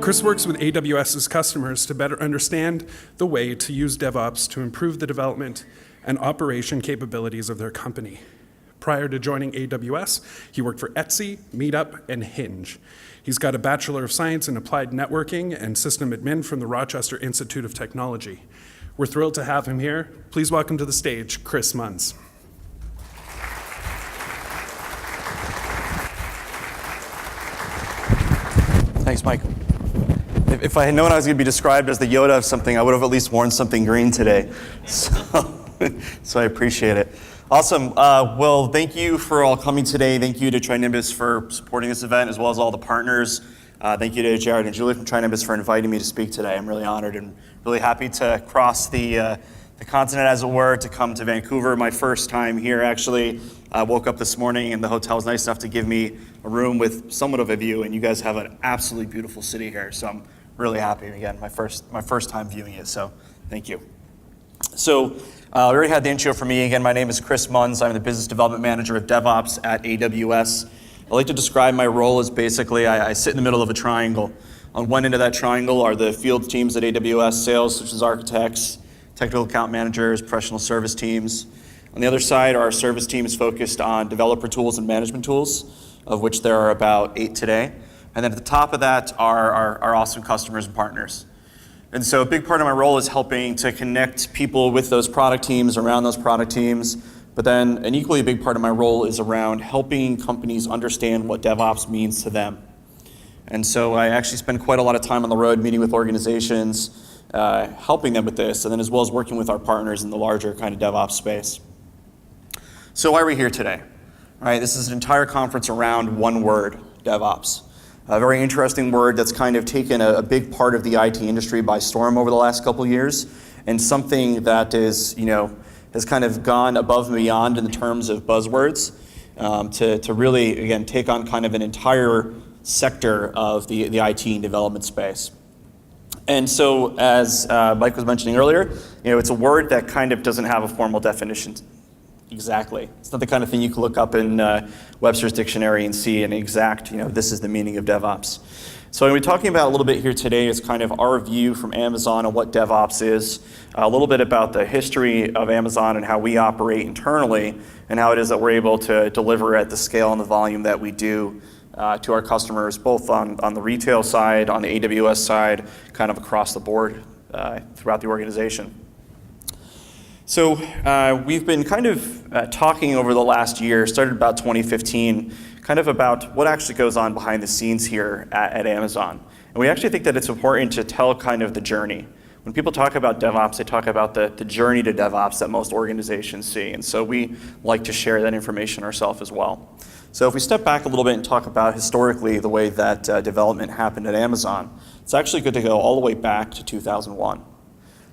Chris works with AWS's customers to better understand the way to use DevOps to improve the development and operation capabilities of their company. Prior to joining AWS, he worked for Etsy, Meetup, and Hinge. He's got a Bachelor of Science in Applied Networking and System Admin from the Rochester Institute of Technology. We're thrilled to have him here. Please welcome to the stage, Chris Munns. Thanks, Mike. If I had known I was going to be described as the Yoda of something, I would have at least worn something green today. So I appreciate it. Awesome. Well, thank you for all coming today. Thank you to TriNimbus for supporting this event, as well as all the partners. Thank you to Jared and Julie from TriNimbus for inviting me to speak today. I'm really honored and really happy to cross the continent, as it were, to come to Vancouver. My first time here, actually. I woke up this morning and the hotel was nice enough to give me a room with somewhat of a view, and you guys have an absolutely beautiful city here. So I'm really happy. Again, my first time viewing it, so thank you. So we already had the intro for me. Again, my name is Chris Munns. I'm the Business Development Manager of DevOps at AWS. I like to describe my role as basically I sit in the middle of a triangle. On one end of that triangle are the field teams at AWS, sales, such as architects, technical account managers, professional service teams. On the other side, our service team is focused on developer tools and management tools, of which there are about 8 today. And then at the top of that are our awesome customers and partners. And so a big part of my role is helping to connect people with those product teams, around those product teams. But then an equally big part of my role is around helping companies understand what DevOps means to them. And so I actually spend quite a lot of time on the road meeting with organizations, helping them with this, and then as well as working with our partners in the larger kind of DevOps space. So why are we here today? All right, this is an entire conference around one word, DevOps. A very interesting word that's kind of taken a big part of the IT industry by storm over the last couple of years, and something that is, has kind of gone above and beyond in terms of buzzwords to really, again, take on kind of an entire sector of the IT and development space. And so, as Mike was mentioning earlier, it's a word that kind of doesn't have a formal definition. Exactly. It's not the kind of thing you can look up in Webster's dictionary and see an exact, this is the meaning of DevOps. So what we're talking about a little bit here today is kind of our view from Amazon on what DevOps is, a little bit about the history of Amazon and how we operate internally, and how it is that we're able to deliver at the scale and the volume that we do to our customers, both on the retail side, on the AWS side, kind of across the board throughout the organization. So we've been kind of talking over the last year, started about 2015, kind of about what actually goes on behind the scenes here at Amazon. And we actually think that it's important to tell kind of the journey. When people talk about DevOps, they talk about the journey to DevOps that most organizations see. And so we like to share that information ourselves as well. So if we step back a little bit and talk about historically the way that development happened at Amazon, it's actually good to go all the way back to 2001.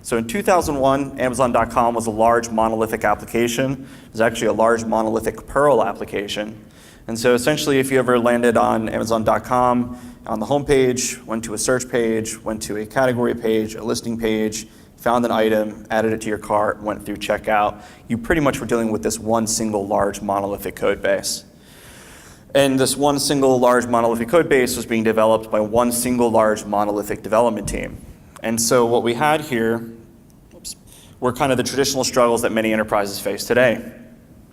So in 2001, Amazon.com was a large monolithic application. It was actually a large monolithic Perl application. And so essentially, if you ever landed on Amazon.com, on the homepage, went to a search page, went to a category page, a listing page, found an item, added it to your cart, went through checkout, you pretty much were dealing with this one single large monolithic code base. And this one single large monolithic code base was being developed by one single large monolithic development team. And so what we had here were kind of the traditional struggles that many enterprises face today.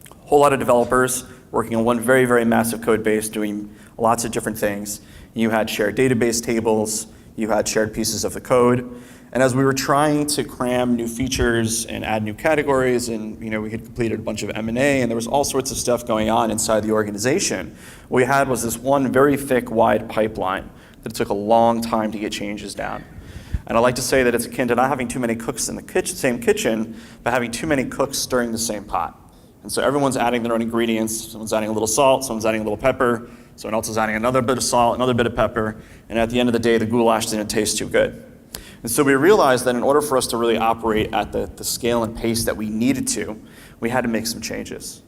A whole lot of developers working on one very, very massive code base doing lots of different things. You had shared database tables, you had shared pieces of the code. And as we were trying to cram new features and add new categories, and we had completed a bunch of M&A, and there was all sorts of stuff going on inside the organization, what we had was this one very thick, wide pipeline that it took a long time to get changes down. And I like to say that it's akin to not having too many cooks in the same kitchen, but having too many cooks stirring the same pot. And so everyone's adding their own ingredients. Someone's adding a little salt, someone's adding a little pepper, someone else is adding another bit of salt, another bit of pepper, and at the end of the day, the goulash didn't taste too good. And so we realized that in order for us to really operate at the scale and pace that we needed to, we had to make some changes.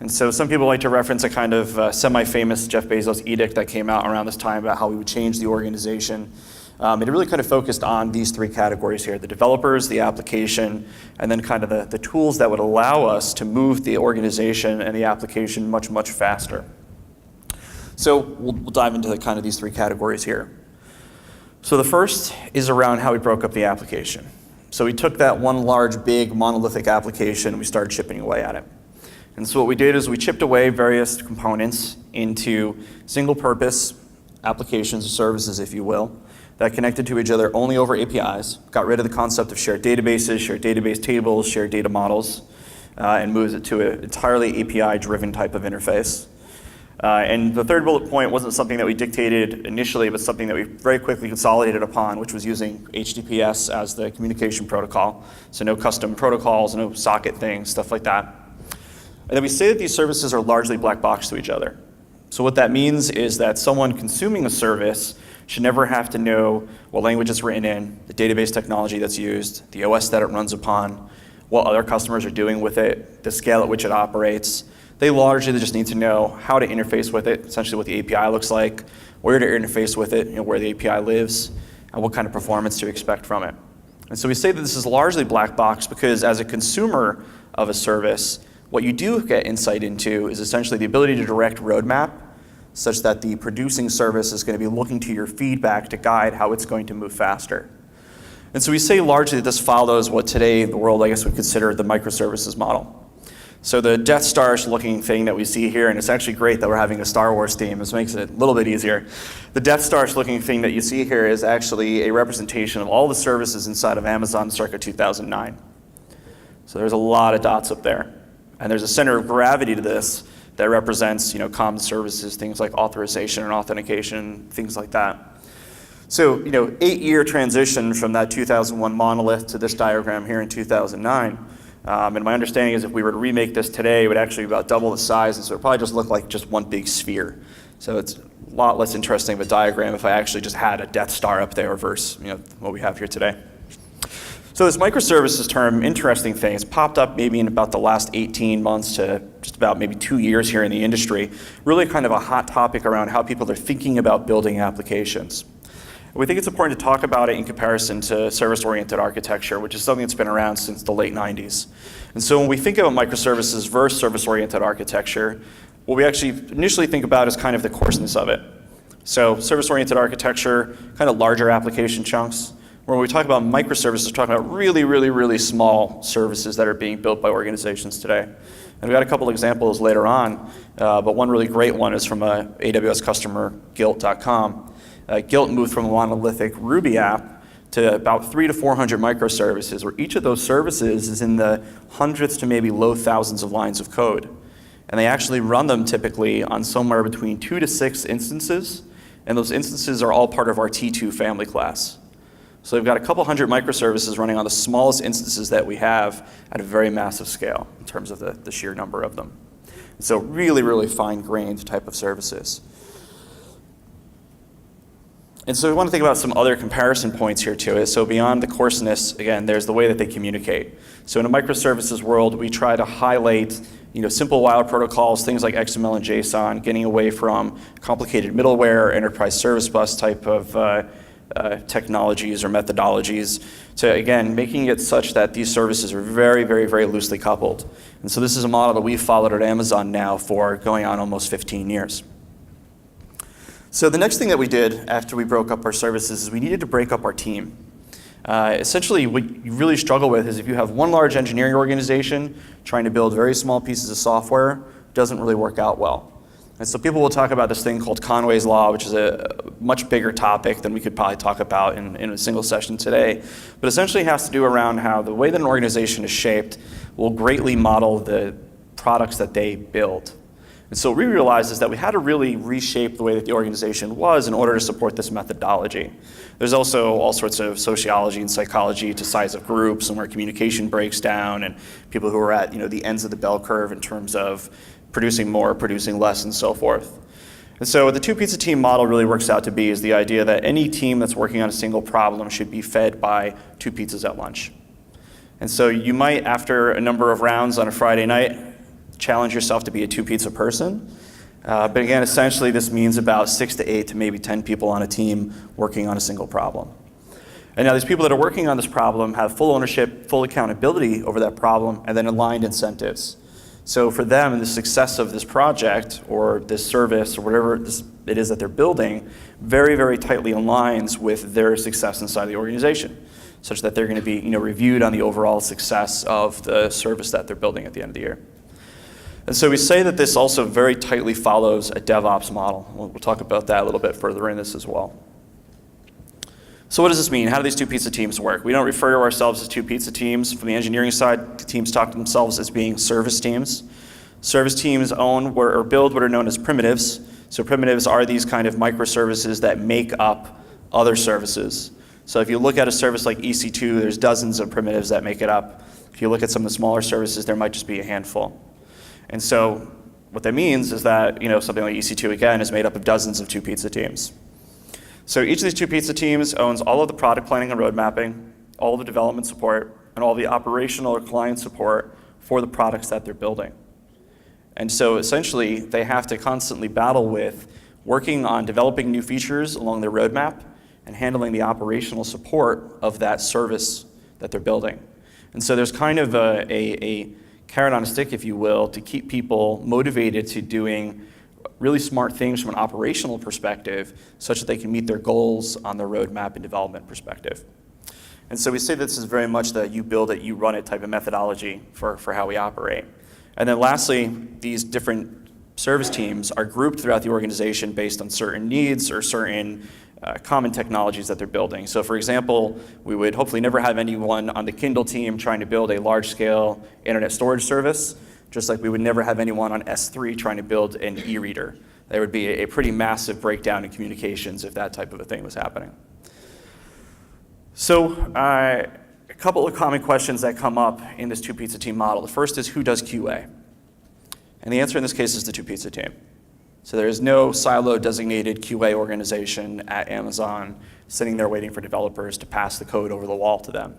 And so some people like to reference a kind of semi-famous Jeff Bezos edict that came out around this time about how we would change the organization. It really kind of focused on these 3 categories here: the developers, the application, and then kind of the tools that would allow us to move the organization and the application much, much faster. So we'll dive into kind of these 3 categories here. So the first is around how we broke up the application. So we took that one large, big, monolithic application and we started chipping away at it. And so what we did is we chipped away various components into single-purpose applications or services, if you will, that connected to each other only over APIs, got rid of the concept of shared databases, shared database tables, shared data models, and moves it to an entirely API-driven type of interface. And the third bullet point wasn't something that we dictated initially, but something that we very quickly consolidated upon, which was using HTTPS as the communication protocol. So no custom protocols, no socket things, stuff like that. And then we say that these services are largely black box to each other. So what that means is that someone consuming a service should never have to know what language it's written in, the database technology that's used, the OS that it runs upon, what other customers are doing with it, the scale at which it operates. They largely just need to know how to interface with it, essentially what the API looks like, where to interface with it, where the API lives, and what kind of performance to expect from it. And so we say that this is largely black box because as a consumer of a service, what you do get insight into is essentially the ability to direct roadmap such that the producing service is going to be looking to your feedback to guide how it's going to move faster. And so we say largely that this follows what today the world, I guess, would consider the microservices model. So the Death Star-ish looking thing that we see here, and it's actually great that we're having a Star Wars theme, this makes it a little bit easier. The Death Star-ish looking thing that you see here is actually a representation of all the services inside of Amazon circa 2009. So there's a lot of dots up there. And there's a center of gravity to this that represents, common services, things like authorization and authentication, things like that. So, 8-year transition from that 2001 monolith to this diagram here in 2009. And my understanding is if we were to remake this today, it would actually be about double the size, and so it would probably just look like just one big sphere. So it's a lot less interesting of a diagram if I actually just had a Death Star up there versus what we have here today. So this microservices term, interesting thing, it's popped up maybe in about the last 18 months to just about maybe 2 years here in the industry. Really kind of a hot topic around how people are thinking about building applications. We think it's important to talk about it in comparison to service-oriented architecture, which is something that's been around since the late 90s. And so when we think about microservices versus service-oriented architecture, what we actually initially think about is kind of the coarseness of it. So service-oriented architecture, kind of larger application chunks. When we talk about microservices, we're talking about really, really, really small services that are being built by organizations today. And we've got a couple examples later on, but one really great one is from a AWS customer, Gilt.com. Gilt moved from a monolithic Ruby app to about 300 to 400 microservices, where each of those services is in the hundreds to maybe low thousands of lines of code. And they actually run them typically on somewhere between 2 to 6 instances, and those instances are all part of our T2 family class. So we've got a couple hundred microservices running on the smallest instances that we have at a very massive scale in terms of the sheer number of them. So really, really fine-grained type of services. And so we want to think about some other comparison points here to it. So beyond the coarseness, again, there's the way that they communicate. So in a microservices world, we try to highlight simple wire protocols, things like XML and JSON, getting away from complicated middleware, enterprise service bus type of technologies or methodologies to, again, making it such that these services are very, very, very loosely coupled. And so this is a model that we've followed at Amazon now for going on almost 15 years. So the next thing that we did after we broke up our services is we needed to break up our team. Essentially, what you really struggle with is if you have one large engineering organization trying to build very small pieces of software, it doesn't really work out well. And so people will talk about this thing called Conway's Law, which is a much bigger topic than we could probably talk about in a single session today. But essentially it has to do around how the way that an organization is shaped will greatly model the products that they build. And so what we realized is that we had to really reshape the way that the organization was in order to support this methodology. There's also all sorts of sociology and psychology to size of groups and where communication breaks down and people who are at the ends of the bell curve in terms of producing more, producing less, and so forth. And so what the two-pizza team model really works out to be is the idea that any team that's working on a single problem should be fed by 2 pizzas at lunch. And so you might, after a number of rounds on a Friday night, challenge yourself to be a 2-pizza person. But again, essentially this means about 6 to 8 to maybe 10 people on a team working on a single problem. And now these people that are working on this problem have full ownership, full accountability over that problem, and then aligned incentives. So for them, the success of this project or this service or whatever it is that they're building very, very tightly aligns with their success inside the organization, such that they're going to be reviewed on the overall success of the service that they're building at the end of the year. And so we say that this also very tightly follows a DevOps model. We'll talk about that a little bit further in this as well. So what does this mean? How do these two pizza teams work? We don't refer to ourselves as two pizza teams. From the engineering side, the teams talk to themselves as being service teams. Service teams own or build what are known as primitives. So primitives are these kind of microservices that make up other services. So if you look at a service like EC2, there's dozens of primitives that make it up. If you look at some of the smaller services, there might just be a handful. And so what that means is that something like EC2, again, is made up of dozens of two pizza teams. So each of these two pizza teams owns all of the product planning and road mapping, all of the development support, and all the operational or client support for the products that they're building. And so essentially, they have to constantly battle with working on developing new features along their roadmap and handling the operational support of that service that they're building. And so there's kind of a carrot on a stick, if you will, to keep people motivated to doing really smart things from an operational perspective such that they can meet their goals on their roadmap and development perspective. And so we say this is very much the you build it, you run it type of methodology for how we operate. And then lastly, these different service teams are grouped throughout the organization based on certain needs or certain common technologies that they're building. So for example, we would hopefully never have anyone on the Kindle team trying to build a large-scale internet storage service, just like we would never have anyone on S3 trying to build an e-reader. There would be a pretty massive breakdown in communications if that type of a thing was happening. So a couple of common questions that come up in this two pizza team model. The first is, who does QA? And the answer in this case is the two pizza team. So there is no silo designated QA organization at Amazon sitting there waiting for developers to pass the code over the wall to them.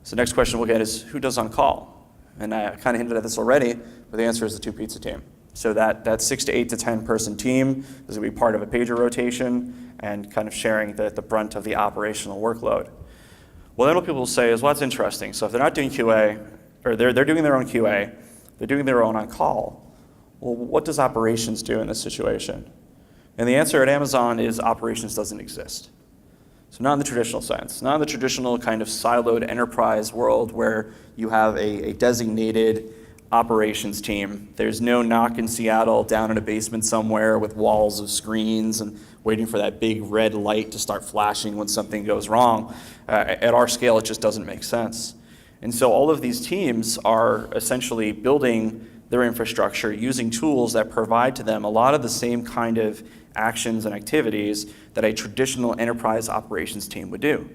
So the next question we'll get is, who does on call? And I kind of hinted at this already, but the answer is the two pizza team. So that 6 to 8 to 10 person team is going to be part of a pager rotation and kind of sharing the brunt of the operational workload. Well, then what people will say is, well, that's interesting. So if they're not doing QA, or they're doing their own QA, they're doing their own on-call, well, what does operations do in this situation? And the answer at Amazon is operations doesn't exist. So not in the traditional sense, not in the traditional kind of siloed enterprise world where you have a designated operations team. There's no NOC in Seattle down in a basement somewhere with walls of screens and waiting for that big red light to start flashing when something goes wrong. At our scale, it just doesn't make sense. And so all of these teams are essentially building their infrastructure using tools that provide to them a lot of the same kind of actions and activities that a traditional enterprise operations team would do.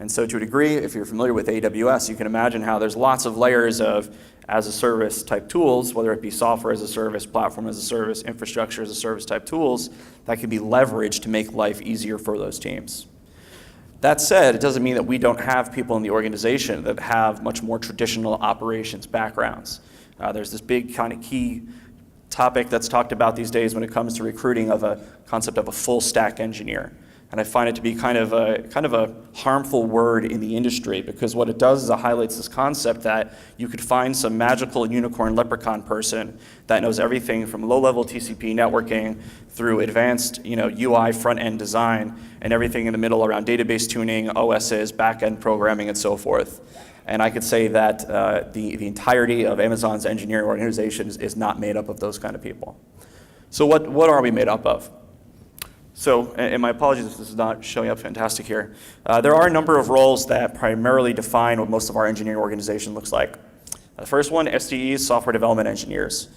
And so to a degree, if you're familiar with AWS, you can imagine how there's lots of layers of as-a-service type tools, whether it be software as a service, platform as a service, infrastructure as a service type tools that can be leveraged to make life easier for those teams. That said, it doesn't mean that we don't have people in the organization that have much more traditional operations backgrounds. There's this big kind of key topic that's talked about these days when it comes to recruiting of a concept of a full stack engineer. And I find it to be kind of a harmful word in the industry, because what it does is it highlights this concept that you could find some magical unicorn leprechaun person that knows everything from low-level TCP networking through advanced UI front-end design and everything in the middle around database tuning, OSs, back-end programming, and so forth. And I could say that the entirety of Amazon's engineering organization is not made up of those kind of people. So what are we made up of? So, and my apologies if this is not showing up fantastic here. There are a number of roles that primarily define what most of our engineering organization looks like. The first one, SDEs, software development engineers.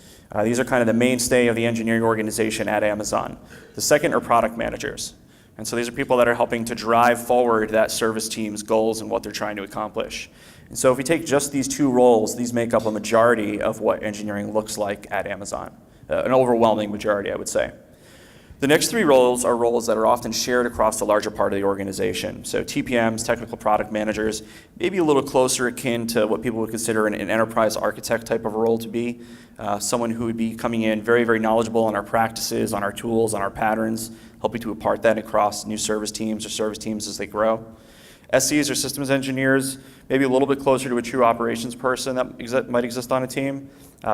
These are kind of the mainstay of the engineering organization at Amazon. The second are product managers. And so these are people that are helping to drive forward that service team's goals and what they're trying to accomplish. And so if we take just these two roles, these make up a majority of what engineering looks like at Amazon. An overwhelming majority, I would say. The next three roles are roles that are often shared across the larger part of the organization. So TPMs, technical product managers, maybe a little closer akin to what people would consider an enterprise architect type of role to be. Someone who would be coming in very, very knowledgeable on our practices, on our tools, on our patterns, helping to impart that across new service teams or service teams as they grow. SEs or systems engineers, maybe a little bit closer to a true operations person that might exist on a team.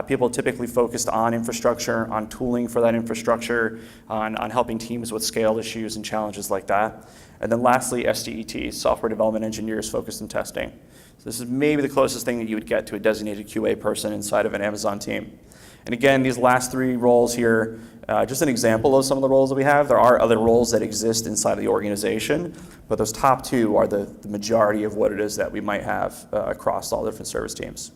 People typically focused on infrastructure, on tooling for that infrastructure, on helping teams with scale issues and challenges like that. And then lastly, SDETs, software development engineers focused in testing. So this is maybe the closest thing that you would get to a designated QA person inside of an Amazon team. And again, these last three roles here, just an example of some of the roles that we have. There are other roles that exist inside of the organization, but those top two are the majority of what it is that we might have across all different service teams.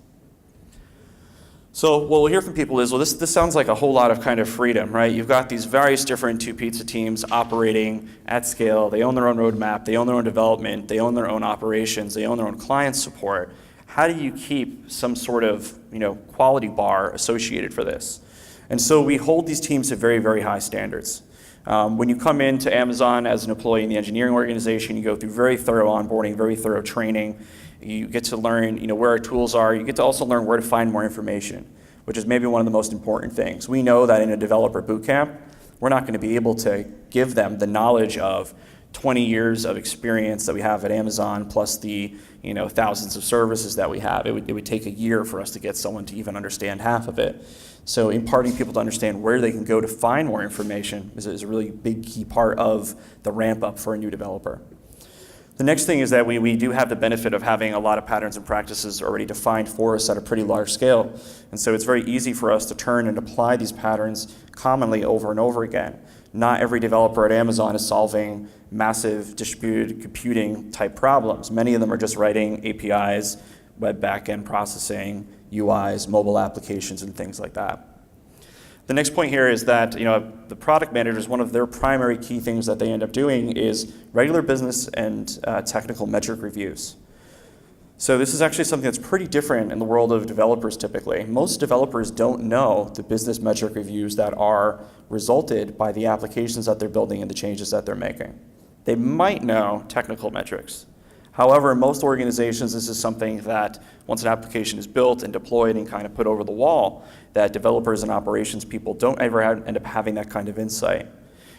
So what we'll hear from people is, well, this sounds like a whole lot of kind of freedom, right? You've got these various different two pizza teams operating at scale. They own their own roadmap, they own their own development, they own their own operations, they own their own client support. How do you keep some sort of quality bar associated for this? And so we hold these teams to very, very high standards. When you come into Amazon as an employee in the engineering organization, you go through very thorough onboarding, very thorough training. You get to learn where our tools are. You get to also learn where to find more information, which is maybe one of the most important things. We know that in a developer bootcamp, we're not going to be able to give them the knowledge of 20 years of experience that we have at Amazon, plus the thousands of services that we have. It would take a year for us to get someone to even understand half of it. So imparting people to understand where they can go to find more information is a really big key part of the ramp up for a new developer. The next thing is that we do have the benefit of having a lot of patterns and practices already defined for us at a pretty large scale. And so it's very easy for us to turn and apply these patterns commonly over and over again. Not every developer at Amazon is solving massive distributed computing type problems. Many of them are just writing APIs, web backend processing, UIs, mobile applications, and things like that. The next point here is that the product managers, one of their primary key things that they end up doing is regular business and technical metric reviews. So this is actually something that's pretty different in the world of developers typically. Most developers don't know the business metric reviews that are resulted by the applications that they're building and the changes that they're making. They might know technical metrics. However, in most organizations, this is something that once an application is built and deployed and kind of put over the wall, that developers and operations people don't ever end up having that kind of insight.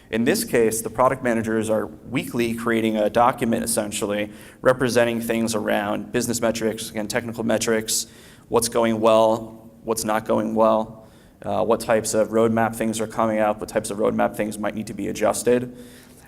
In this case, the product managers are weekly creating a document essentially representing things around business metrics, again, technical metrics, what's going well, what's not going well, what types of roadmap things are coming out, what types of roadmap things might need to be adjusted.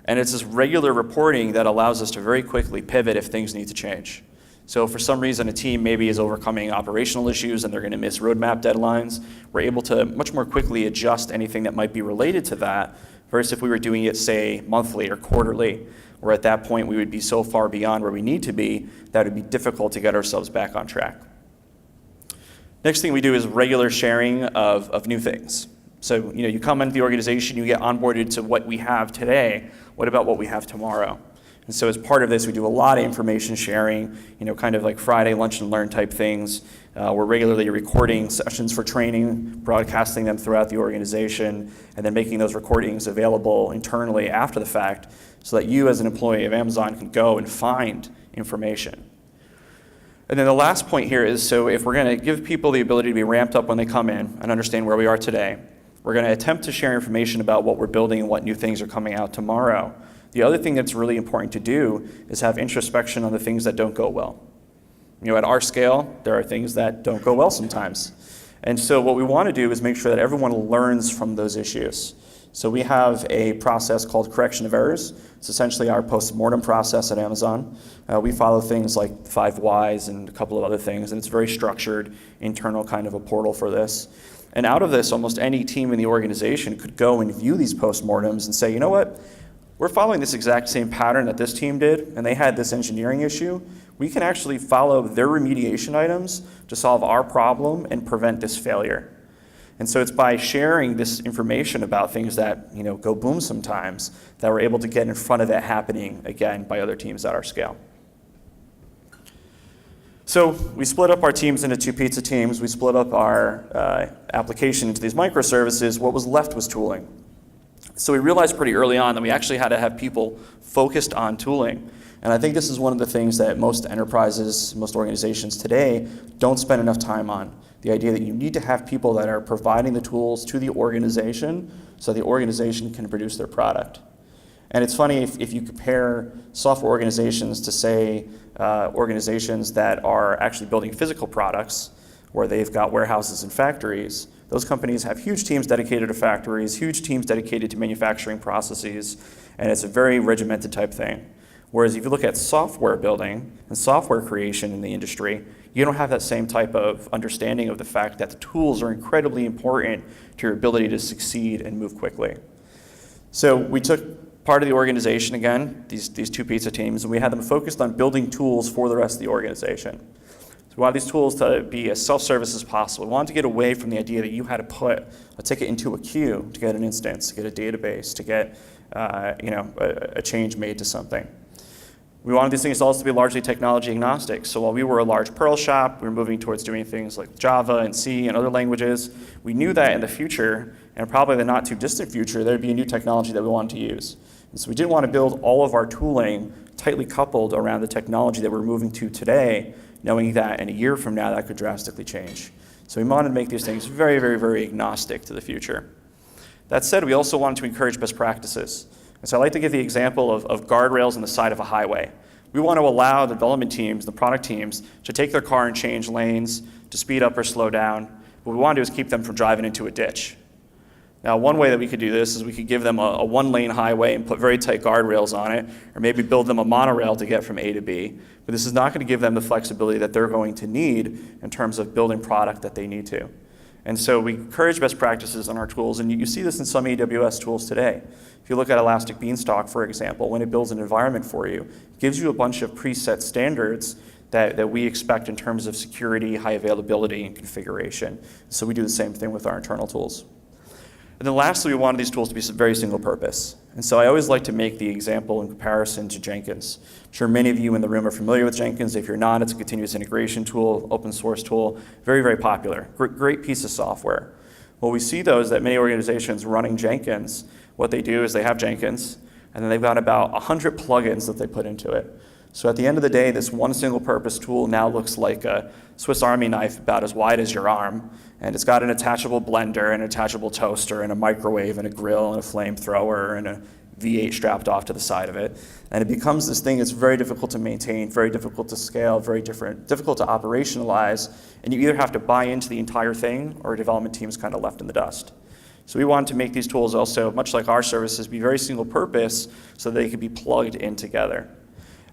And it's this regular reporting that allows us to very quickly pivot if things need to change. So for some reason, a team maybe is overcoming operational issues and they're going to miss roadmap deadlines. We're able to much more quickly adjust anything that might be related to that, versus if we were doing it, say, monthly or quarterly, where at that point we would be so far beyond where we need to be that it would be difficult to get ourselves back on track. Next thing we do is regular sharing of new things. So you come into the organization, you get onboarded to what we have today. What about what we have tomorrow? And so as part of this, we do a lot of information sharing, kind of like Friday lunch and learn type things. We're regularly recording sessions for training, broadcasting them throughout the organization, and then making those recordings available internally after the fact so that you as an employee of Amazon can go and find information. And then the last point here is, so if we're going to give people the ability to be ramped up when they come in and understand where we are today, we're going to attempt to share information about what we're building and what new things are coming out tomorrow. The other thing that's really important to do is have introspection on the things that don't go well. At our scale, there are things that don't go well sometimes. And so what we want to do is make sure that everyone learns from those issues. So we have a process called correction of errors. It's essentially our post-mortem process at Amazon. We follow things like 5 whys and a couple of other things, and it's very structured, internal kind of a portal for this. And out of this, almost any team in the organization could go and view these post-mortems and say, you know what, we're following this exact same pattern that this team did, and they had this engineering issue. We can actually follow their remediation items to solve our problem and prevent this failure. And so it's by sharing this information about things that go boom sometimes that we're able to get in front of it happening again by other teams at our scale. So we split up our teams into 2 pizza teams. We split up our application into these microservices. What was left was tooling. So we realized pretty early on that we actually had to have people focused on tooling. And I think this is one of the things that most enterprises, most organizations today don't spend enough time on. The idea that you need to have people that are providing the tools to the organization so the organization can produce their product. And it's funny if you compare software organizations to, say, organizations that are actually building physical products, where they've got warehouses and factories. Those companies have huge teams dedicated to factories, huge teams dedicated to manufacturing processes, and it's a very regimented type thing. Whereas if you look at software building and software creation in the industry, you don't have that same type of understanding of the fact that the tools are incredibly important to your ability to succeed and move quickly. So we took part of the organization, again, these two pizza teams, and we had them focused on building tools for the rest of the organization. So we wanted these tools to be as self-service as possible. We wanted to get away from the idea that you had to put a ticket into a queue to get an instance, to get a database, to get a change made to something. We wanted these things also to be largely technology agnostic. So while we were a large Perl shop, we were moving towards doing things like Java and C and other languages. We knew that in the future, and probably the not too distant future, there'd be a new technology that we wanted to use. And so we didn't want to build all of our tooling tightly coupled around the technology that we're moving to today, knowing that in a year from now that could drastically change. So we wanted to make these things very, very, very agnostic to the future. That said, we also wanted to encourage best practices. And so I like to give the example of guardrails on the side of a highway. We want to allow the development teams, the product teams, to take their car and change lanes, to speed up or slow down. What we want to do is keep them from driving into a ditch. Now, one way that we could do this is we could give them a one-lane highway and put very tight guardrails on it, or maybe build them a monorail to get from A to B. But this is not going to give them the flexibility that they're going to need in terms of building product that they need to. And so we encourage best practices on our tools, and you see this in some AWS tools today. If you look at Elastic Beanstalk, for example, when it builds an environment for you, it gives you a bunch of preset standards that we expect in terms of security, high availability, and configuration. So we do the same thing with our internal tools. And then lastly, we wanted these tools to be very single purpose. And so I always like to make the example in comparison to Jenkins. I'm sure many of you in the room are familiar with Jenkins. If you're not, it's a continuous integration tool, open source tool, very, very popular. Great piece of software. What we see though is that many organizations running Jenkins, what they do is they have Jenkins, and then they've got about 100 plugins that they put into it. So at the end of the day, this one single purpose tool now looks like a Swiss Army knife about as wide as your arm, and it's got an attachable blender, an attachable toaster, and a microwave, and a grill, and a flamethrower, and a V8 strapped off to the side of it. And it becomes this thing that's very difficult to maintain, very difficult to scale, difficult to operationalize, and you either have to buy into the entire thing, or a development team is kind of left in the dust. So we wanted to make these tools also, much like our services, be very single purpose so they could be plugged in together.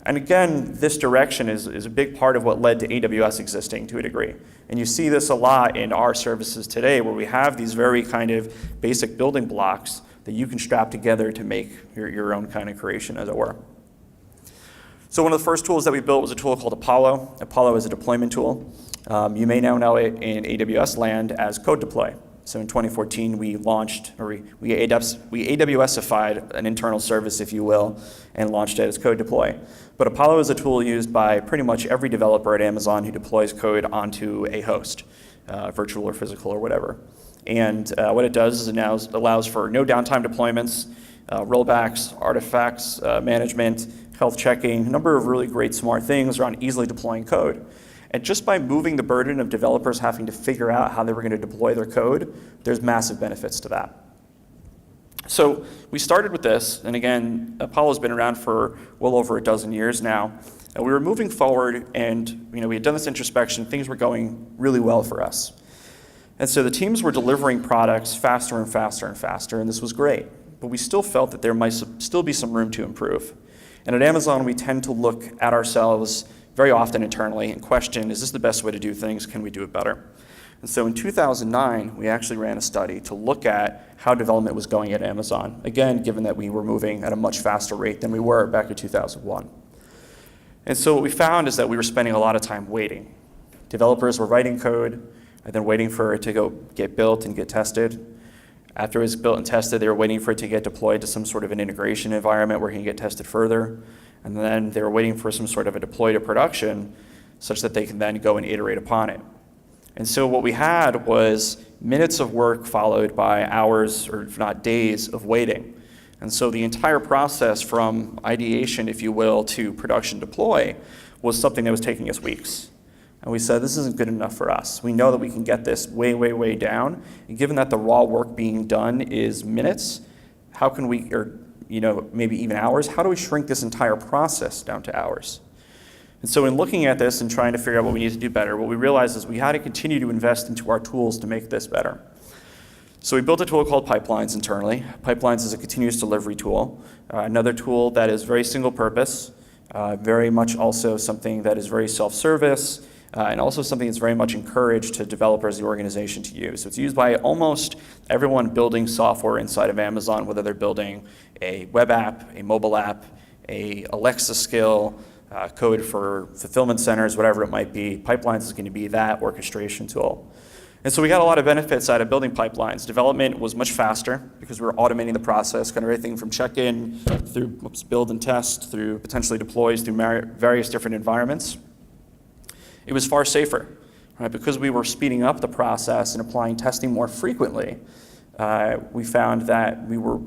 And again, this direction is a big part of what led to AWS existing to a degree. And you see this a lot in our services today, where we have these very kind of basic building blocks that you can strap together to make your own kind of creation, as it were. So one of the first tools that we built was a tool called Apollo. Apollo is a deployment tool. You may now know it in AWS land as Code Deploy. So in 2014, we launched, or we AWSified an internal service, if you will, and launched it as Code Deploy. But Apollo is a tool used by pretty much every developer at Amazon who deploys code onto a host, virtual or physical or whatever. And what it does is it now allows for no downtime deployments, rollbacks, artifacts management, health checking, a number of really great smart things around easily deploying code. And just by moving the burden of developers having to figure out how they were going to deploy their code, there's massive benefits to that. So we started with this, and again, Apollo's been around for well over a dozen years now. And we were moving forward, and we had done this introspection. Things were going really well for us. And so the teams were delivering products faster and faster and faster, and this was great. But we still felt that there might still be some room to improve. And at Amazon, we tend to look at ourselves very often internally and question, is this the best way to do things? Can we do it better? And so in 2009, we actually ran a study to look at how development was going at Amazon, again, given that we were moving at a much faster rate than we were back in 2001. And so what we found is that we were spending a lot of time waiting. Developers were writing code and then waiting for it to go get built and get tested. After it was built and tested, they were waiting for it to get deployed to some sort of an integration environment where it can get tested further. And then they were waiting for some sort of a deploy to production such that they can then go and iterate upon it. And so what we had was minutes of work followed by hours, or if not days, of waiting. And so the entire process from ideation, if you will, to production deploy was something that was taking us weeks. And we said, this isn't good enough for us. We know that we can get this way, way, way down. And given that the raw work being done is minutes, how can we, or maybe even hours, how do we shrink this entire process down to hours? And so in looking at this and trying to figure out what we need to do better, what we realized is we had to continue to invest into our tools to make this better. So we built a tool called Pipelines internally. Pipelines is a continuous delivery tool, another tool that is very single purpose, very much also something that is very self-service, and also something that's very much encouraged to developers, the organization, to use. So it's used by almost everyone building software inside of Amazon, whether they're building a web app, a mobile app, a Alexa skill, code for fulfillment centers, whatever it might be. Pipelines is going to be that orchestration tool. And so we got a lot of benefits out of building pipelines. Development was much faster because we were automating the process, kind of everything from check-in through build and test, through potentially deploys, through various different environments. It was far safer, right? Because we were speeding up the process and applying testing more frequently, we found that we were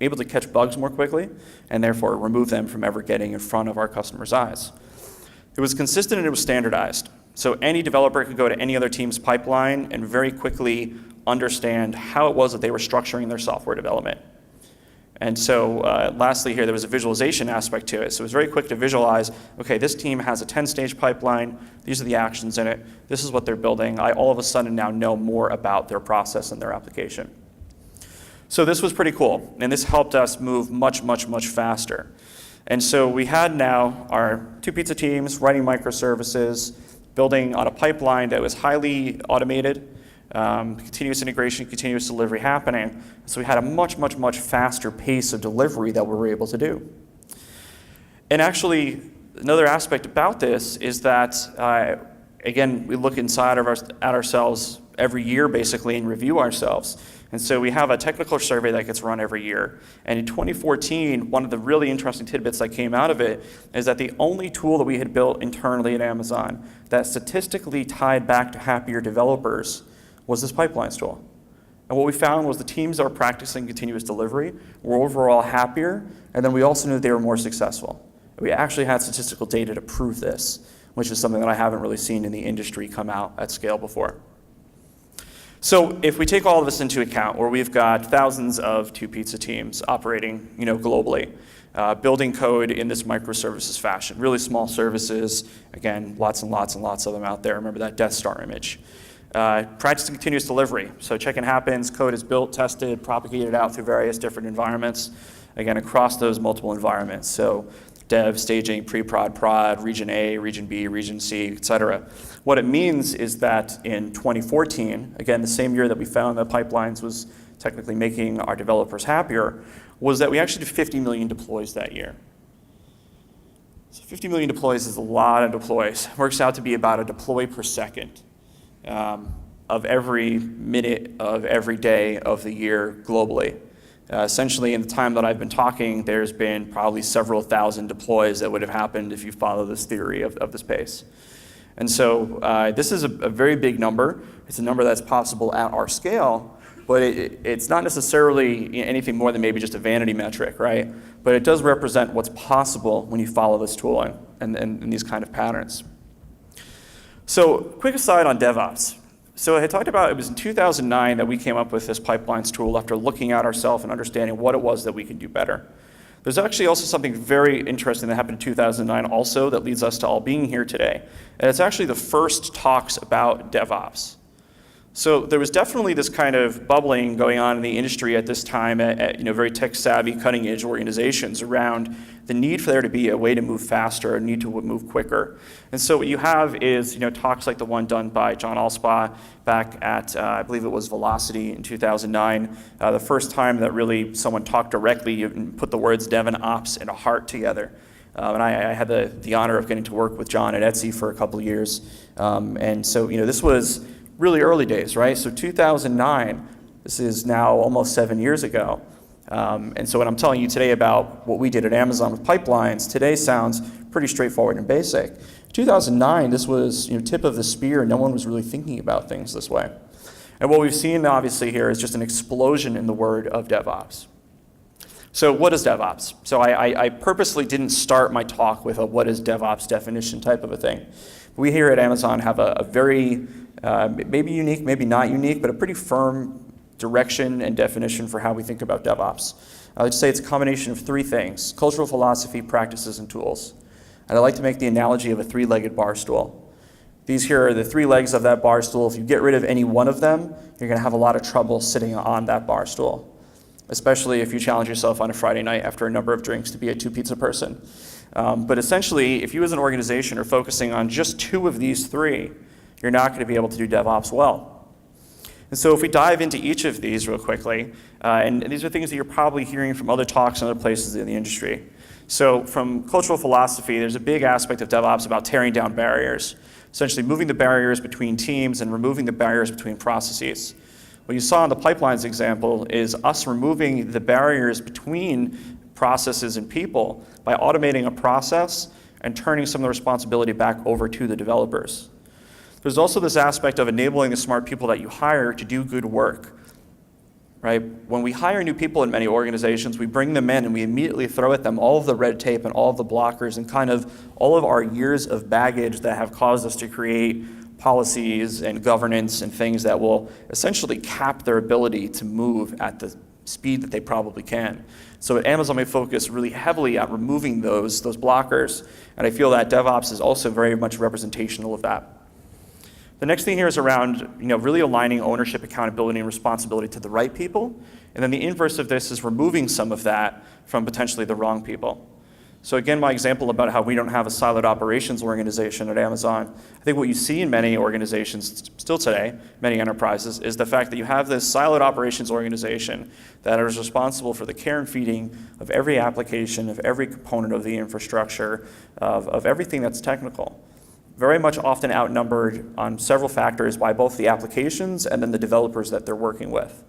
able to catch bugs more quickly and therefore remove them from ever getting in front of our customers' eyes. It was consistent and it was standardized. So any developer could go to any other team's pipeline and very quickly understand how it was that they were structuring their software development. And so lastly here, there was a visualization aspect to it. So it was very quick to visualize, okay, this team has a 10-stage pipeline. These are the actions in it. This is what they're building. I all of a sudden now know more about their process and their application. So this was pretty cool. And this helped us move much, much, much faster. And so we had now our 2 pizza teams writing microservices, building on a pipeline that was highly automated, continuous integration, continuous delivery happening. So we had a much, much, much faster pace of delivery that we were able to do. And actually, another aspect about this is that, again, we look inside of at ourselves every year, basically, and review ourselves. And so we have a technical survey that gets run every year. And in 2014, one of the really interesting tidbits that came out of it is that the only tool that we had built internally at Amazon that statistically tied back to happier developers was this pipelines tool. And what we found was the teams that were practicing continuous delivery were overall happier, and then we also knew they were more successful. We actually had statistical data to prove this, which is something that I haven't really seen in the industry come out at scale before. So if we take all of this into account, where we've got thousands of 2 pizza teams operating, globally, building code in this microservices fashion, really small services, again, lots and lots and lots of them out there. Remember that Death Star image. Practicing continuous delivery. So check-in happens, code is built, tested, propagated out through various different environments, again, across those multiple environments. So dev, staging, pre-prod, prod, region A, region B, region C, et cetera. What it means is that in 2014, again, the same year that we found that pipelines was technically making our developers happier, was that we actually did 50 million deploys that year. So 50 million deploys is a lot of deploys. Works out to be about a deploy per second of every minute of every day of the year globally. Essentially, in the time that I've been talking, there's been probably several thousand deploys that would have happened if you follow this theory of this pace. And so this is a very big number. It's a number that's possible at our scale, but it's not necessarily anything more than maybe just a vanity metric, right? But it does represent what's possible when you follow this tooling and these kind of patterns. So quick aside on DevOps. So I had talked about, it was in 2009 that we came up with this pipelines tool after looking at ourselves and understanding what it was that we could do better. There's actually also something very interesting that happened in 2009 also that leads us to all being here today. And it's actually the first talks about DevOps. So there was definitely this kind of bubbling going on in the industry at this time at very tech-savvy, cutting-edge organizations around the need for there to be a way to move faster, a need to move quicker. And so what you have is talks like the one done by John Allspaw back at, I believe it was Velocity in 2009, the first time that really someone talked directly and put the words dev and ops and a heart together. And I had the honor of getting to work with John at Etsy for a couple of years. And so this was really early days, right? So 2009, this is now almost 7 years ago. And so when I'm telling you today about what we did at Amazon with pipelines, today sounds pretty straightforward and basic. 2009, this was tip of the spear. No one was really thinking about things this way. And what we've seen obviously here is just an explosion in the word of DevOps. So what is DevOps? So I purposely didn't start my talk with a what is DevOps definition type of a thing. We here at Amazon have a very, maybe unique, maybe not unique, but a pretty firm direction and definition for how we think about DevOps. I would say it's a combination of three things: cultural philosophy, practices, and tools. And I like to make the analogy of a three-legged bar stool. These here are the three legs of that bar stool. If you get rid of any one of them, you're going to have a lot of trouble sitting on that bar stool, especially if you challenge yourself on a Friday night after a number of drinks to be a two-pizza person. But essentially, if you as an organization are focusing on just two of these three, you're not going to be able to do DevOps well. And so if we dive into each of these real quickly, and these are things that you're probably hearing from other talks and other places in the industry. So from cultural philosophy, there's a big aspect of DevOps about tearing down barriers, essentially moving the barriers between teams and removing the barriers between processes. What you saw in the pipelines example is us removing the barriers between processes and people by automating a process and turning some of the responsibility back over to the developers. There's also this aspect of enabling the smart people that you hire to do good work, right? When we hire new people in many organizations, we bring them in and we immediately throw at them all of the red tape and all of the blockers and kind of all of our years of baggage that have caused us to create policies and governance and things that will essentially cap their ability to move at the speed that they probably can. So at Amazon, we focus really heavily on removing those blockers, and I feel that DevOps is also very much representational of that. The next thing here is around really aligning ownership, accountability, and responsibility to the right people. And then the inverse of this is removing some of that from potentially the wrong people. So again, my example about how we don't have a siloed operations organization at Amazon, I think what you see in many organizations still today, many enterprises, is the fact that you have this siloed operations organization that is responsible for the care and feeding of every application, of every component of the infrastructure, of everything that's technical. Very much often outnumbered on several factors by both the applications and then the developers that they're working with.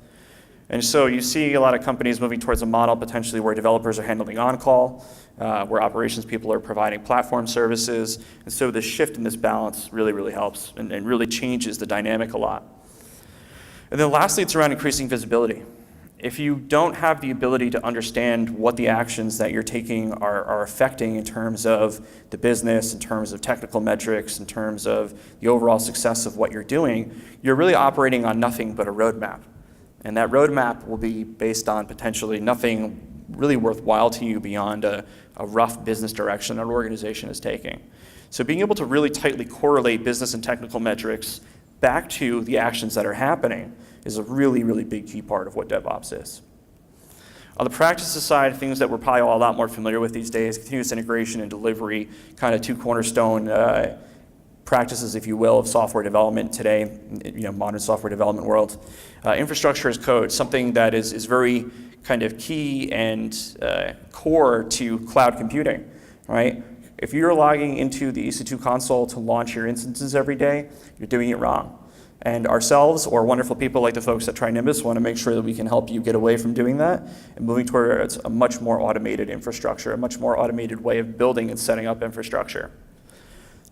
And so you see a lot of companies moving towards a model potentially where developers are handling on-call, where operations people are providing platform services. And so this shift in this balance really, really helps and really changes the dynamic a lot. And then lastly, it's around increasing visibility. If you don't have the ability to understand what the actions that you're taking are affecting in terms of the business, in terms of technical metrics, in terms of the overall success of what you're doing, you're really operating on nothing but a roadmap. And that roadmap will be based on potentially nothing really worthwhile to you beyond a rough business direction that an organization is taking. So being able to really tightly correlate business and technical metrics back to the actions that are happening is a really, really big key part of what DevOps is. On the practices side, things that we're probably all a lot more familiar with these days, continuous integration and delivery, kind of two cornerstone practices, if you will, of software development today, modern software development world. Infrastructure as code, something that is very kind of key and core to cloud computing, right? If you're logging into the EC2 console to launch your instances every day, you're doing it wrong. And ourselves, or wonderful people like the folks at Nimbus, want to make sure that we can help you get away from doing that and moving towards a much more automated infrastructure, a much more automated way of building and setting up infrastructure.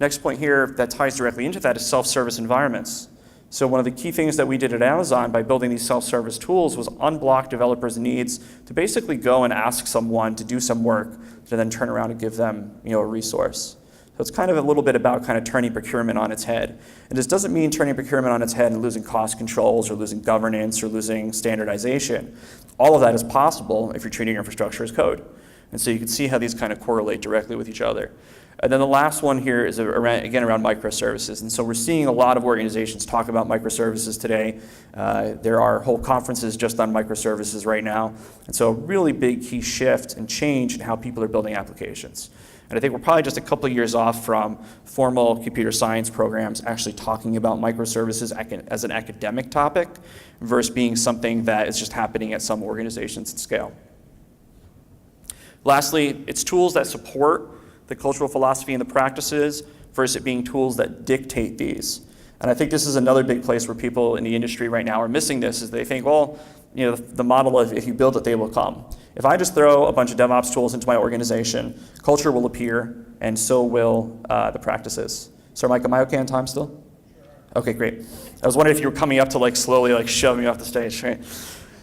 Next point here that ties directly into that is self-service environments. So one of the key things that we did at Amazon by building these self-service tools was unblock developers' needs to basically go and ask someone to do some work to then turn around and give them a resource. So it's kind of a little bit about kind of turning procurement on its head. And this doesn't mean turning procurement on its head and losing cost controls or losing governance or losing standardization. All of that is possible if you're treating infrastructure as code. And so you can see how these kind of correlate directly with each other. And then the last one here is around microservices. And so we're seeing a lot of organizations talk about microservices today. There are whole conferences just on microservices right now. And so a really big key shift and change in how people are building applications. And I think we're probably just a couple of years off from formal computer science programs actually talking about microservices as an academic topic versus being something that is just happening at some organizations at scale. Lastly, it's tools that support the cultural philosophy and the practices versus it being tools that dictate these. And I think this is another big place where people in the industry right now are missing this, is they think, well, the model of if you build it, they will come. If I just throw a bunch of DevOps tools into my organization, culture will appear, and so will the practices. So Mike, am I okay on time still? Okay, great. I was wondering if you were coming up to slowly shove me off the stage, right?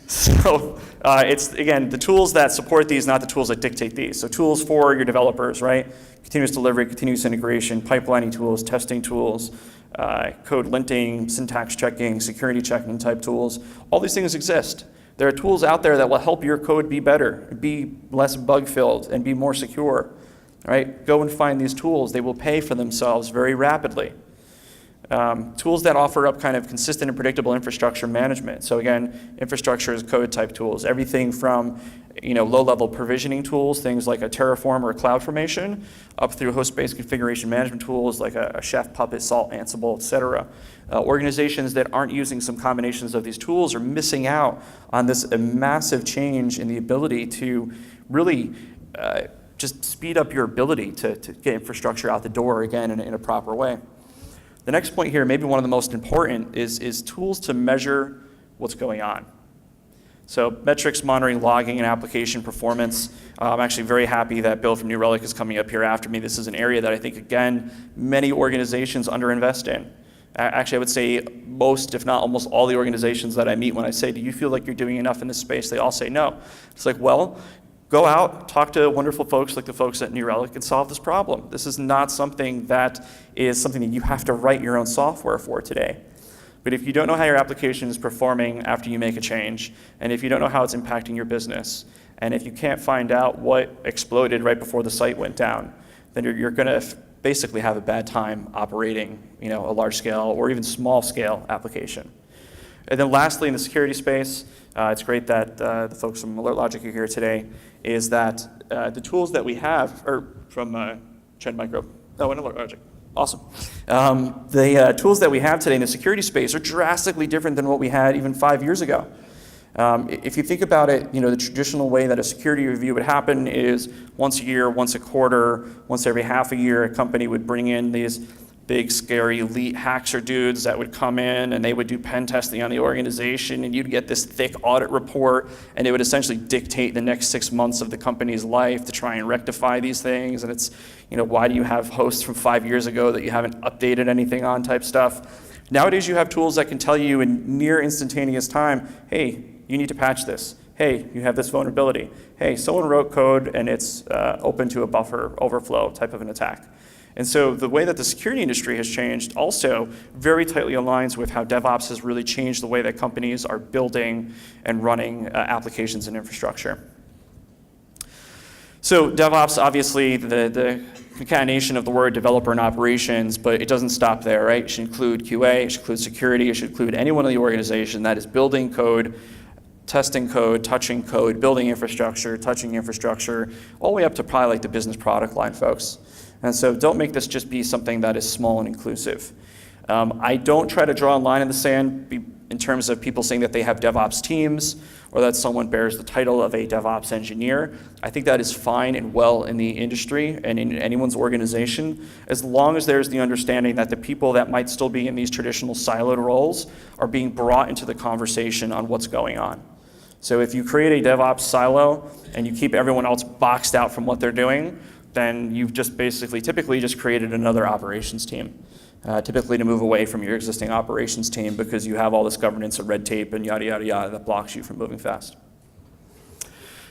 So it's, again, the tools that support these, not the tools that dictate these. So tools for your developers, right? Continuous delivery, continuous integration, pipelining tools, testing tools, code linting, syntax checking, security checking type tools. All these things exist. There are tools out there that will help your code be better, be less bug-filled, and be more secure. Right? Go and find these tools. They will pay for themselves very rapidly. Tools that offer up kind of consistent and predictable infrastructure management. So again, infrastructure as code type tools. Everything from low-level provisioning tools, things like a Terraform or a CloudFormation, up through host-based configuration management tools like a Chef, Puppet, Salt, Ansible, et cetera. Organizations that aren't using some combinations of these tools are missing out on this massive change in the ability to really just speed up your ability to get infrastructure out the door again in a proper way. The next point here, maybe one of the most important, is tools to measure what's going on. So metrics, monitoring, logging, and application performance. I'm actually very happy that Bill from New Relic is coming up here after me. This is an area that I think, again, many organizations underinvest in. Actually, I would say most, if not almost all the organizations that I meet, when I say, do you feel like you're doing enough in this space? They all say no. It's like, well, go out, talk to wonderful folks like the folks at New Relic and solve this problem. This is not something that you have to write your own software for today. But if you don't know how your application is performing after you make a change, and if you don't know how it's impacting your business, and if you can't find out what exploded right before the site went down, then you're going to basically have a bad time operating a large-scale or even small-scale application. And then lastly, in the security space, it's great that the folks from AlertLogic are here today, is that the tools that we have are from Trend Micro. Oh, and AlertLogic. Awesome. The tools that we have today in the security space are drastically different than what we had even 5 years ago. If you think about it, the traditional way that a security review would happen is once a year, once a quarter, once every half a year, a company would bring in these big, scary, elite hacker dudes that would come in and they would do pen testing on the organization, and you'd get this thick audit report, and it would essentially dictate the next 6 months of the company's life to try and rectify these things. And it's, why do you have hosts from 5 years ago that you haven't updated anything on type stuff? Nowadays, you have tools that can tell you in near instantaneous time, hey, you need to patch this. Hey, you have this vulnerability. Hey, someone wrote code and it's open to a buffer overflow type of an attack. And so the way that the security industry has changed also very tightly aligns with how DevOps has really changed the way that companies are building and running applications and infrastructure. So DevOps, obviously, the concatenation of the word developer and operations, but it doesn't stop there, right? It should include QA, it should include security, it should include anyone in the organization that is building code, testing code, touching code, building infrastructure, touching infrastructure, all the way up to probably like the business product line folks. And so don't make this just be something that is small and inclusive. I don't try to draw a line in the sand in terms of people saying that they have DevOps teams or that someone bears the title of a DevOps engineer. I think that is fine and well in the industry and in anyone's organization, as long as there's the understanding that the people that might still be in these traditional siloed roles are being brought into the conversation on what's going on. So if you create a DevOps silo and you keep everyone else boxed out from what they're doing, then you've just typically just created another operations team, typically to move away from your existing operations team because you have all this governance and red tape and yada, yada, yada that blocks you from moving fast.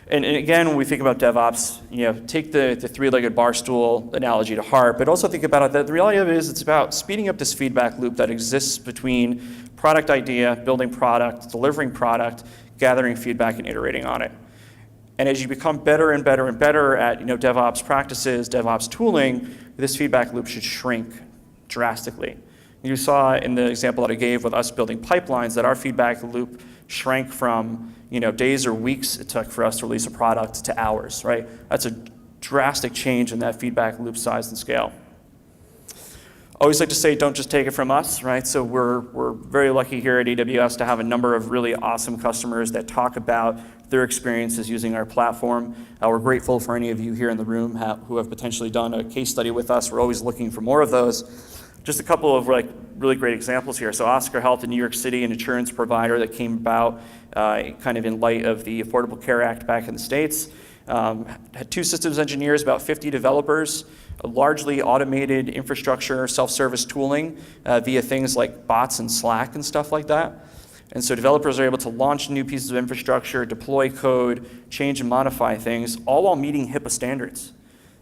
And again, when we think about DevOps, take the three-legged bar stool analogy to heart, but also think about it that the reality of it is it's about speeding up this feedback loop that exists between product idea, building product, delivering product, gathering feedback, and iterating on it. And as you become better and better and better at DevOps practices, DevOps tooling, this feedback loop should shrink drastically. You saw in the example that I gave with us building pipelines that our feedback loop shrank from days or weeks it took for us to release a product to hours, right? That's a drastic change in that feedback loop size and scale. I always like to say, don't just take it from us, right? So we're very lucky here at AWS to have a number of really awesome customers that talk about their experiences using our platform. We're grateful for any of you here in the room who have potentially done a case study with us. We're always looking for more of those. Just a couple of really great examples here. So Oscar Health in New York City, an insurance provider that came about kind of in light of the Affordable Care Act back in the States. Had 2 systems engineers, about 50 developers, a largely automated infrastructure, self-service tooling via things like bots and Slack and stuff like that. And so developers are able to launch new pieces of infrastructure, deploy code, change and modify things, all while meeting HIPAA standards.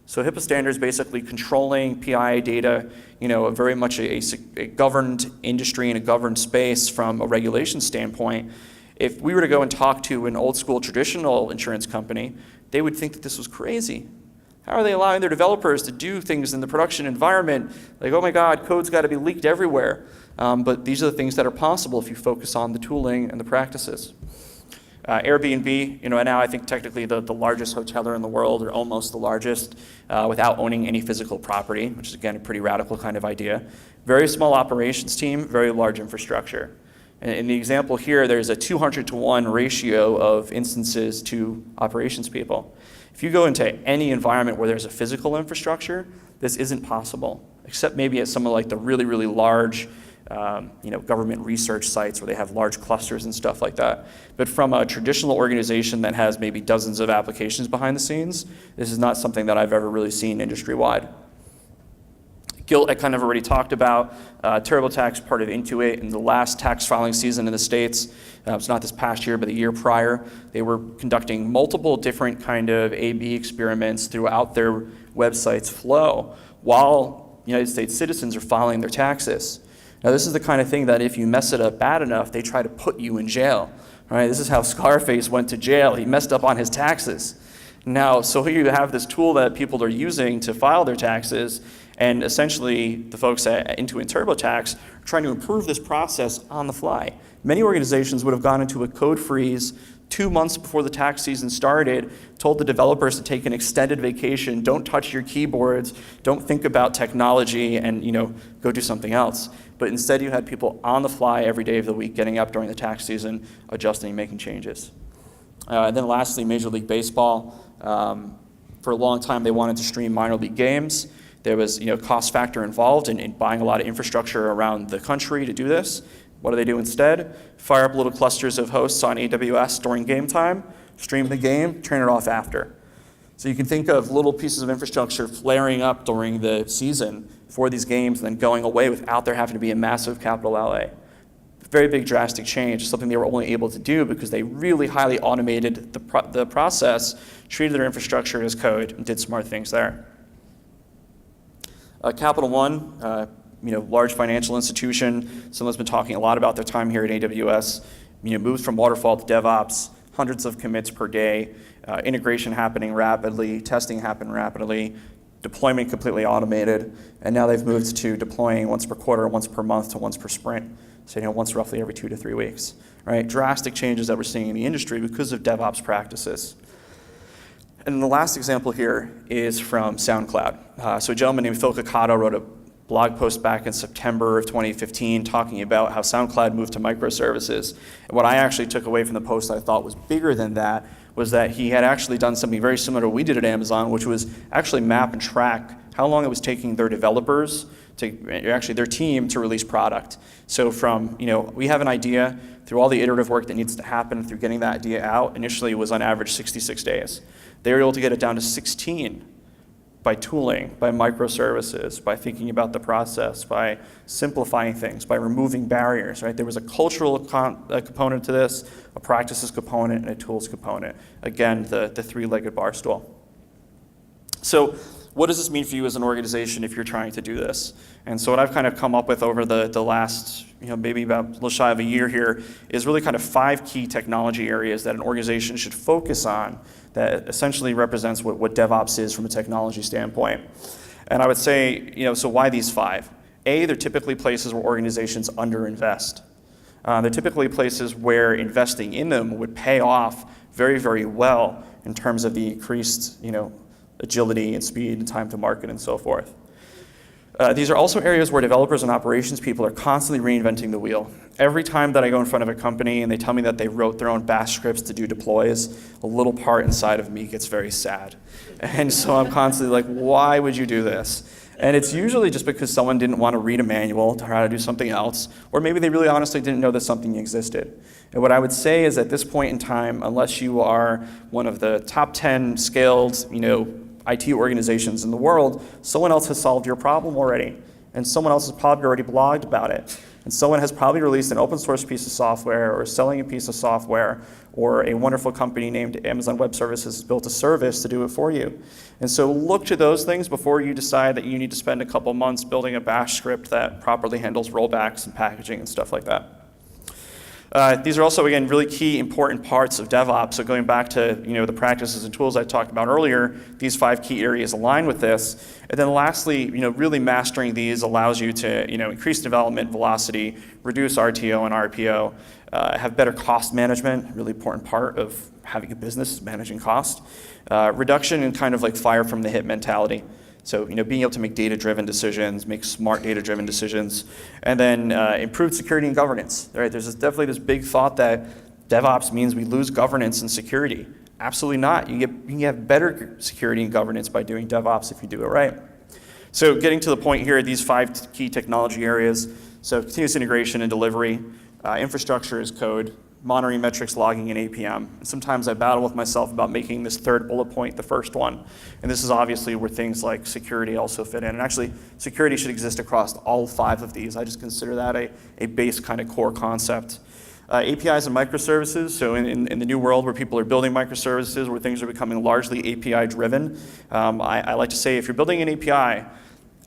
So HIPAA standards basically controlling PII data, very much a governed industry and a governed space from a regulation standpoint. If we were to go and talk to an old school traditional insurance company, they would think that this was crazy. How are they allowing their developers to do things in the production environment? Like, oh my God, code's got to be leaked everywhere. But these are the things that are possible if you focus on the tooling and the practices. Airbnb, now I think technically the largest hoteler in the world, or almost the largest, without owning any physical property, which is again a pretty radical kind of idea. Very small operations team, very large infrastructure. And in the example here, there's a 200-to-1 ratio of instances to operations people. If you go into any environment where there's a physical infrastructure, this isn't possible, except maybe at some of like the really, really large government research sites where they have large clusters and stuff like that. But from a traditional organization that has maybe dozens of applications behind the scenes, this is not something that I've ever really seen industry-wide. Guilt, I kind of already talked about. TurboTax, part of Intuit, in the last tax filing season in the States, it's not this past year, but the year prior, they were conducting multiple different kind of A/B experiments throughout their website's flow while United States citizens are filing their taxes. Now, this is the kind of thing that if you mess it up bad enough, they try to put you in jail. Right? This is how Scarface went to jail. He messed up on his taxes. Now, so here you have this tool that people are using to file their taxes, and essentially the folks at Intuit and TurboTax are trying to improve this process on the fly. Many organizations would have gone into a code freeze 2 months before the tax season started, told the developers to take an extended vacation, don't touch your keyboards, don't think about technology, and go do something else. But instead you had people on the fly every day of the week getting up during the tax season, adjusting, making changes. And then lastly, Major League Baseball. For a long time they wanted to stream minor league games. There was cost factor involved in buying a lot of infrastructure around the country to do this. What do they do instead? Fire up little clusters of hosts on AWS during game time, stream the game, turn it off after. So you can think of little pieces of infrastructure flaring up during the season for these games and then going away without there having to be a massive capital outlay. Very big drastic change, something they were only able to do because they really highly automated the process, treated their infrastructure as code, and did smart things there. Capital One, large financial institution. Someone's been talking a lot about their time here at AWS. Moved from waterfall to DevOps, hundreds of commits per day, integration happening rapidly, testing happened rapidly, deployment completely automated, and now they've moved to deploying once per quarter, once per month, to once per sprint. So once roughly every 2 to 3 weeks. Right? Drastic changes that we're seeing in the industry because of DevOps practices. And the last example here is from SoundCloud. So a gentleman named Phil Ciccato wrote a blog post back in September of 2015 talking about how SoundCloud moved to microservices. And what I actually took away from the post that I thought was bigger than that was that he had actually done something very similar to what we did at Amazon, which was actually map and track how long it was taking their developers their team to release product. So from, we have an idea, through all the iterative work that needs to happen through getting that idea out, initially it was on average 66 days. They were able to get it down to 16 by tooling, by microservices, by thinking about the process, by simplifying things, by removing barriers, right? There was a cultural component to this, a practices component, and a tools component. Again, the three-legged bar stool. So what does this mean for you as an organization if you're trying to do this? And so what I've kind of come up with over the last, maybe about a little shy of a year here, is really kind of 5 key technology areas that an organization should focus on that essentially represents what DevOps is from a technology standpoint. And I would say, so why these 5? A, they're typically places where organizations underinvest. They're typically places where investing in them would pay off very, very well in terms of the increased, agility and speed and time to market and so forth. These are also areas where developers and operations people are constantly reinventing the wheel. Every time that I go in front of a company and they tell me that they wrote their own bash scripts to do deploys, a little part inside of me gets very sad. And so I'm constantly like, why would you do this? And it's usually just because someone didn't want to read a manual to how to do something else, or maybe they really honestly didn't know that something existed. And what I would say is at this point in time, unless you are one of the top 10 scaled, IT organizations in the world, someone else has solved your problem already. And someone else has probably already blogged about it. And someone has probably released an open source piece of software or selling a piece of software, or a wonderful company named Amazon Web Services has built a service to do it for you. And so look to those things before you decide that you need to spend a couple months building a bash script that properly handles rollbacks and packaging and stuff like that. These are also, again, really key important parts of DevOps. So going back to the practices and tools I talked about earlier, these 5 key areas align with this. And then lastly, really mastering these allows you to increase development velocity, reduce RTO and RPO, have better cost management, really important part of having a business is managing cost. Reduction in kind of like fire from the hip mentality. So, being able to make data-driven decisions, make smart data-driven decisions, and then improved security and governance. Right? There's definitely this big thought that DevOps means we lose governance and security. Absolutely not. You can have better security and governance by doing DevOps if you do it right. So, getting to the point here, these 5 key technology areas. So, continuous integration and delivery, infrastructure as code, monitoring metrics, logging, and APM. And sometimes I battle with myself about making this 3rd bullet point the first one. And this is obviously where things like security also fit in. And actually, security should exist across all 5 of these. I just consider that a base kind of core concept. APIs and microservices. So in the new world where people are building microservices, where things are becoming largely API driven, I like to say if you're building an API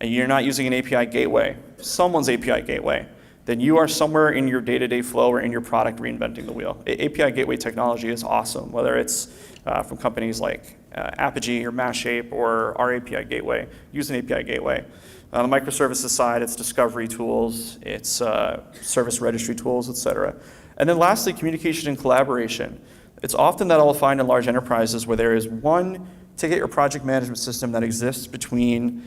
and you're not using an API gateway, someone's API gateway, then you are somewhere in your day-to-day flow or in your product reinventing the wheel. API gateway technology is awesome, whether it's from companies like Apogee or Mashape or our API gateway. Use an API gateway. On the microservices side, it's discovery tools, it's service registry tools, et cetera. And then lastly, communication and collaboration. It's often that I'll find in large enterprises where there is one ticket or project management system that exists between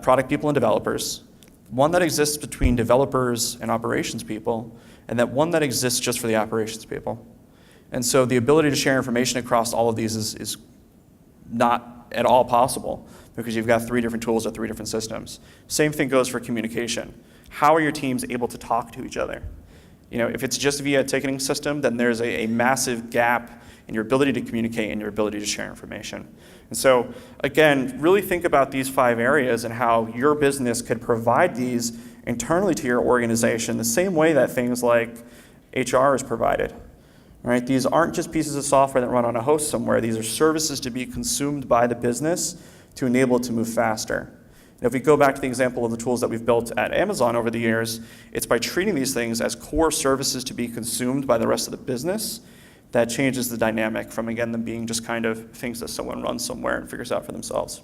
product people and developers, one that exists between developers and operations people, and that one that exists just for the operations people. And so the ability to share information across all of these is not at all possible because you've got 3 different tools or 3 different systems. Same thing goes for communication. How are your teams able to talk to each other? If it's just via a ticketing system, then there's a massive gap in your ability to communicate and your ability to share information. And so, again, really think about these 5 areas and how your business could provide these internally to your organization the same way that things like HR is provided. Right? These aren't just pieces of software that run on a host somewhere. These are services to be consumed by the business to enable it to move faster. And if we go back to the example of the tools that we've built at Amazon over the years, it's by treating these things as core services to be consumed by the rest of the business that changes the dynamic from, again, them being just kind of things that someone runs somewhere and figures out for themselves.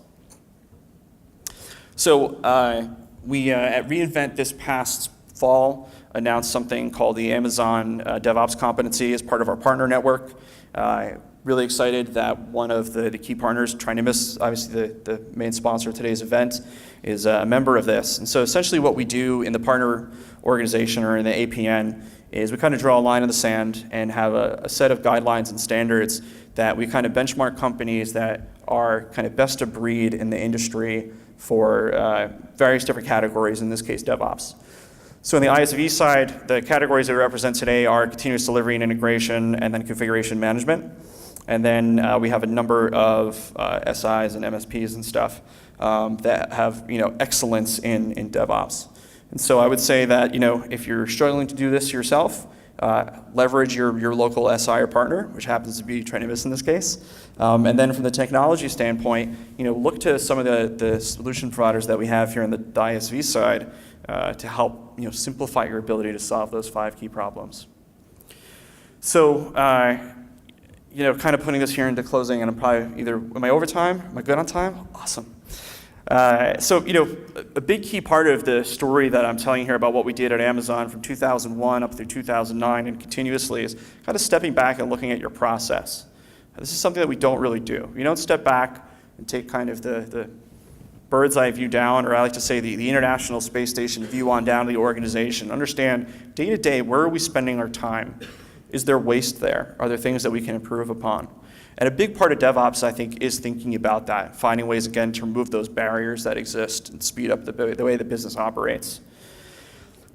So we at reInvent this past fall announced something called the Amazon DevOps competency as part of our partner network. Really excited that one of the key partners, Trinimus, obviously the main sponsor of today's event, is a member of this. And so essentially what we do in the partner organization or in the APN is we kind of draw a line in the sand and have a set of guidelines and standards that we kind of benchmark companies that are kind of best of breed in the industry for various different categories, in this case DevOps. So on the ISV side, the categories that we represent today are continuous delivery and integration and then configuration management. And then we have a number of SIs and MSPs and stuff that have excellence in DevOps. And so I would say that if you're struggling to do this yourself, leverage your local SI or partner, which happens to be Trinimus in this case. And then from the technology standpoint, look to some of the solution providers that we have here on the ISV side to help simplify your ability to solve those 5 key problems. So kind of putting this here into closing, and I'm probably am I over time? Am I good on time? Awesome. So a big key part of the story that I'm telling you here about what we did at Amazon from 2001 up through 2009 and continuously is kind of stepping back and looking at your process. This is something that we don't really do. You don't step back and take kind of the bird's eye view down, or I like to say the International Space Station view on down to the organization. Understand day to day, where are we spending our time? Is there waste there? Are there things that we can improve upon? And a big part of DevOps, I think, is thinking about that, finding ways, again, to remove those barriers that exist and speed up the way the business operates.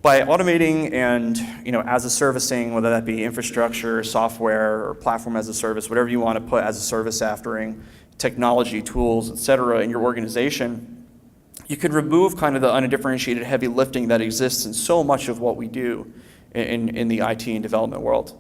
By automating and as a servicing, whether that be infrastructure, software, or platform as a service, whatever you want to put as a service aftering, technology, tools, et cetera, in your organization, you could remove kind of the undifferentiated heavy lifting that exists in so much of what we do in the IT and development world.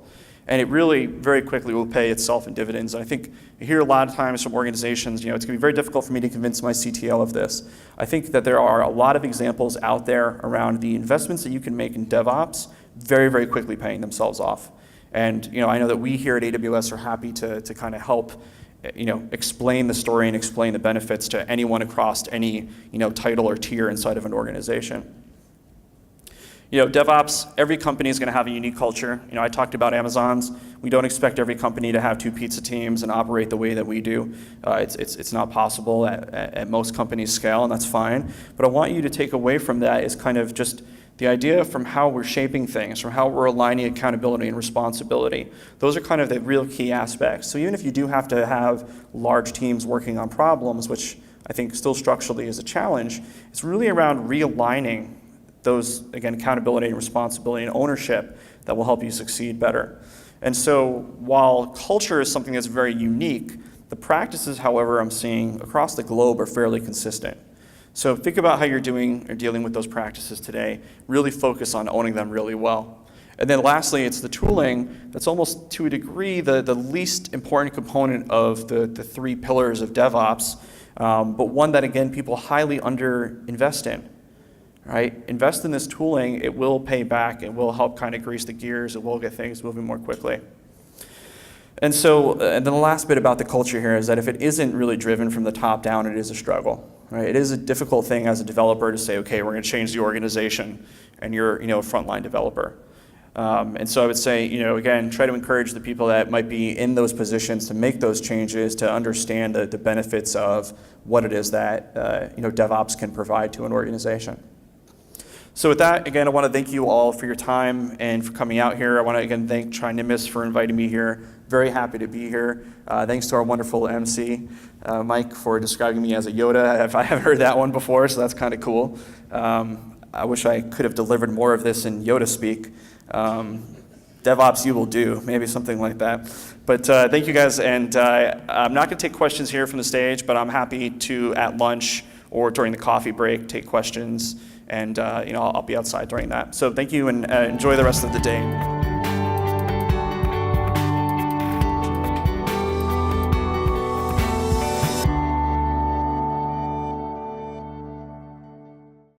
And it really very quickly will pay itself in dividends. And I think you hear a lot of times from organizations, it's going to be very difficult for me to convince my CTO of this. I think that there are a lot of examples out there around the investments that you can make in DevOps very, very quickly paying themselves off. And I know that we here at AWS are happy to kind of help explain the story and explain the benefits to anyone across any title or tier inside of an organization. DevOps, every company is going to have a unique culture. I talked about Amazon's. We don't expect every company to have 2 pizza teams and operate the way that we do. It's not possible at most companies' scale, and that's fine. But I want you to take away from that is kind of just the idea from how we're shaping things, from how we're aligning accountability and responsibility. Those are kind of the real key aspects. So even if you do have to have large teams working on problems, which I think still structurally is a challenge, it's really around realigning those, again, accountability and responsibility and ownership that will help you succeed better. And so while culture is something that's very unique, the practices, however, I'm seeing across the globe are fairly consistent. So think about how you're doing or dealing with those practices today. Really focus on owning them really well. And then lastly, it's the tooling that's almost to a degree the least important component of the 3 pillars of DevOps, but one that, again, people highly underinvest in. Right? Invest in this tooling, it will pay back, it will help kind of grease the gears, it will get things moving more quickly. And so, and then the last bit about the culture here is that if it isn't really driven from the top down, it is a struggle. Right? It is a difficult thing as a developer to say, okay, we're going to change the organization, and you're a frontline developer. And so I would say, again, try to encourage the people that might be in those positions to make those changes, to understand the benefits of what it is that DevOps can provide to an organization. So with that, again, I want to thank you all for your time and for coming out here. I want to, again, thank Trinimus for inviting me here. Very happy to be here. Thanks to our wonderful MC, Mike, for describing me as a Yoda. I haven't heard that one before, so that's kind of cool. I wish I could have delivered more of this in Yoda speak. DevOps you will do, maybe something like that. But thank you guys, and I'm not going to take questions here from the stage, but I'm happy to, at lunch or during the coffee break, take questions. And I'll be outside during that. So thank you, and enjoy the rest of the day.